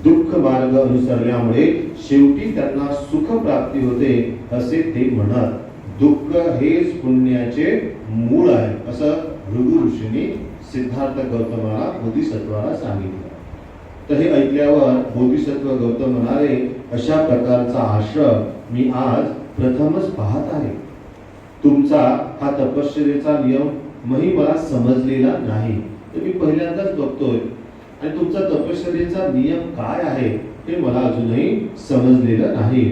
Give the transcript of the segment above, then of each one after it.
दुःख मार्ग अनुसरल्यामुळे शेवटी त्यांना सुख प्राप्ती होते असे ते म्हणत. दुःख हेच पुण्याचे मूळ आहे असं भृगु ऋषींनी सिद्धार्थ गौतमाला बोधिसत्वाला सांगितलं. तर हे ऐकल्यावर बोधिसत्व गौतम म्हणाले, अशा प्रकारचा आश्रम मी आज प्रथमच पाहत आहे. तुमचा हा तपश्चर्येचा नियमही मला समजलेला नाही. तर मी पहिल्यांदाच बघतोय आणि तुमचा तपश्चर्येचा नियम काय आहे हे मला अजूनही समजलेलं नाही.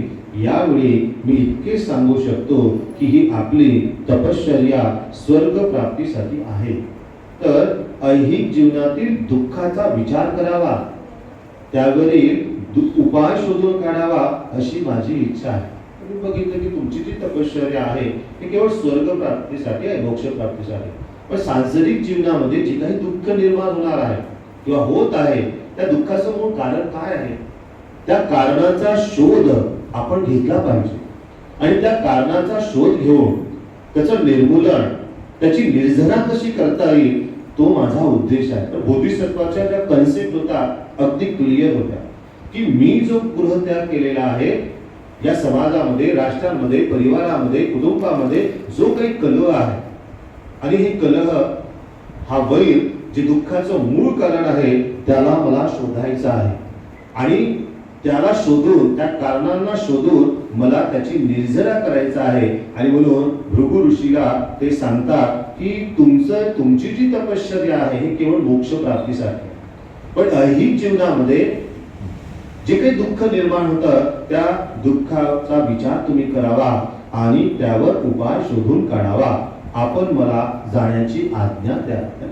यावेळी मी इतके सांगू शकतो की ही आपली तपश्चर्या स्वर्ग प्राप्तीसाठी आहे. तर ऐहिक जीवनातील दुःखाचा विचार करावा, त्यावरील उपाय शोधून काढावा अशी माझी इच्छा आहे. मी बघितलं की तुमची जी तपश्चर्या आहे ती केवळ स्वर्ग प्राप्तीसाठी आहे, मोक्ष प्राप्तीसाठी. पण सांसारिक जीवनामध्ये जे काही दुःख निर्माण होणार आहे किंवा होत आहे त्या दुःखाचं मूळ कारण काय आहे, त्या कारणाचा शोध आपण घेतला पाहिजे आणि त्या कारणाचा शोध घेऊन त्याचं निर्मूलन, त्याची निर्जरा कशी करता येईल तो माझा उद्देश आहे. तर बोधिसत्वाच्या ज्या कन्सेप्ट होता अगदी क्लिअर होत्या की मी जो गृहत्याग केलेला आहे या समाजामध्ये, राष्ट्रामध्ये, परिवारामध्ये, कुटुंबामध्ये जो काही कलह आहे आणि हे कलह हा वैर जे दुःखाचं मूळ कारण आहे त्याला मला शोधायचं आहे आणि त्याला शोधून, त्या कारणांना शोधून मला त्याची निर्जरा करायचं आहे. आणि म्हणून भृगु ऋषीला ते सांगतात की तुमची जी तपश्चर्या आहे हे केवळ मोक्ष प्राप्तीसाठी, पण ऐहिक जीवनामध्ये जे काही दुःख निर्माण होतं त्या दुःखाचा विचार तुम्ही करावा आणि त्यावर उपाय शोधून काढावा. आपण मला जाण्याची आज्ञा द्या.